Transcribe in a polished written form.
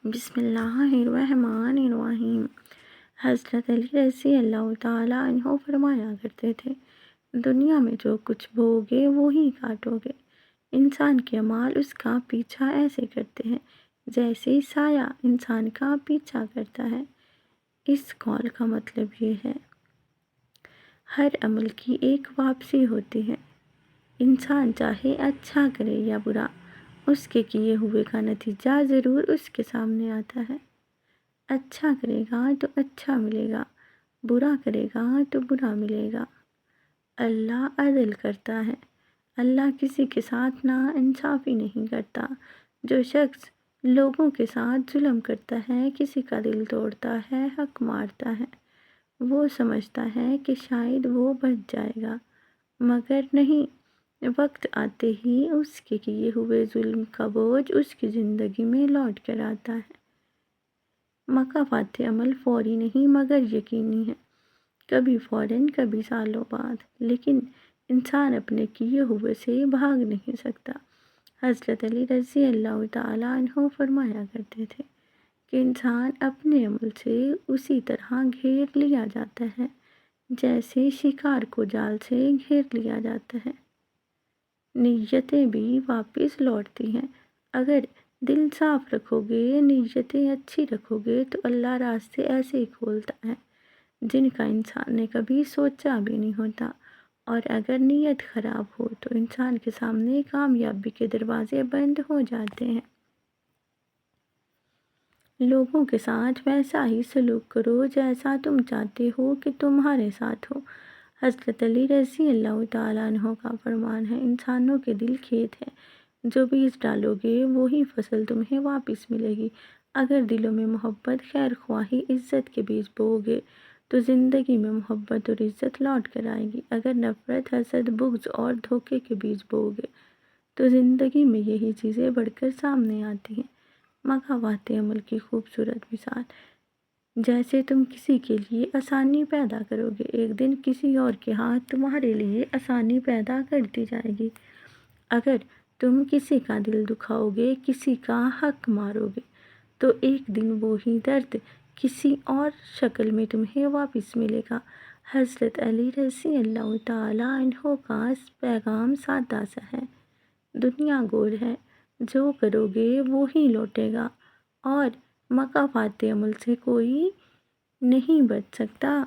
بسم اللہ الرحمن الرحیم۔ حضرت علی رضی اللہ تعالیٰ عنہ فرمایا کرتے تھے، دنیا میں جو کچھ بوگے وہی کاٹو گے۔ انسان کے اعمال اس کا پیچھا ایسے کرتے ہیں جیسے سایہ انسان کا پیچھا کرتا ہے۔ اس قول کا مطلب یہ ہے، ہر عمل کی ایک واپسی ہوتی ہے۔ انسان چاہے اچھا کرے یا برا، اس کے کیے ہوئے کا نتیجہ ضرور اس کے سامنے آتا ہے۔ اچھا کرے گا تو اچھا ملے گا، برا کرے گا تو برا ملے گا۔ اللہ عدل کرتا ہے، اللہ کسی کے ساتھ نا انصافی نہیں کرتا۔ جو شخص لوگوں کے ساتھ ظلم کرتا ہے، کسی کا دل توڑتا ہے، حق مارتا ہے، وہ سمجھتا ہے کہ شاید وہ بچ جائے گا، مگر نہیں، وقت آتے ہی اس کے کیے ہوئے ظلم کا بوجھ اس کی زندگی میں لوٹ کر آتا ہے۔ مکافات عمل فوری نہیں مگر یقینی ہے، کبھی فوراً کبھی سالوں بعد، لیکن انسان اپنے کیے ہوئے سے بھاگ نہیں سکتا۔ حضرت علی رضی اللہ تعالیٰ عنہ فرمایا کرتے تھے کہ انسان اپنے عمل سے اسی طرح گھیر لیا جاتا ہے جیسے شکار کو جال سے گھیر لیا جاتا ہے۔ نیتیں بھی واپس لوٹتی ہیں۔ اگر دل صاف رکھو گے، نیتیں اچھی رکھو گے تو اللہ راستے ایسے ہی کھولتا ہے جن کا انسان نے کبھی سوچا بھی نہیں ہوتا، اور اگر نیت خراب ہو تو انسان کے سامنے کامیابی کے دروازے بند ہو جاتے ہیں۔ لوگوں کے ساتھ ویسا ہی سلوک کرو جیسا تم چاہتے ہو کہ تمہارے ساتھ ہو۔ حضرت علی رضی اللہ تعالیٰ عنہ کا فرمان ہے، انسانوں کے دل کھیت ہے، جو بیج ڈالو گے وہی فصل تمہیں واپس ملے گی۔ اگر دلوں میں محبت، خیر خواہی، عزت کے بیج بو گے تو زندگی میں محبت اور عزت لوٹ کر آئے گی۔ اگر نفرت، حسد، بغض اور دھوکے کے بیج بو گے تو زندگی میں یہی چیزیں بڑھ کر سامنے آتی ہیں۔ مکافات عمل کی خوبصورت مثال، جیسے تم کسی کے لیے آسانی پیدا کرو گے، ایک دن کسی اور کے ہاتھ تمہارے لیے آسانی پیدا کر دی جائے گی۔ اگر تم کسی کا دل دکھاؤ گے، کسی کا حق مارو گے، تو ایک دن وہی درد کسی اور شکل میں تمہیں واپس ملے گا۔ حضرت علی رضی اللہ تعالیٰ عنہ کا پیغام سادہ سا ہے، دنیا گول ہے، جو کرو گے وہی لوٹے گا، اور مکافات عمل سے کوئی نہیں بچ سکتا۔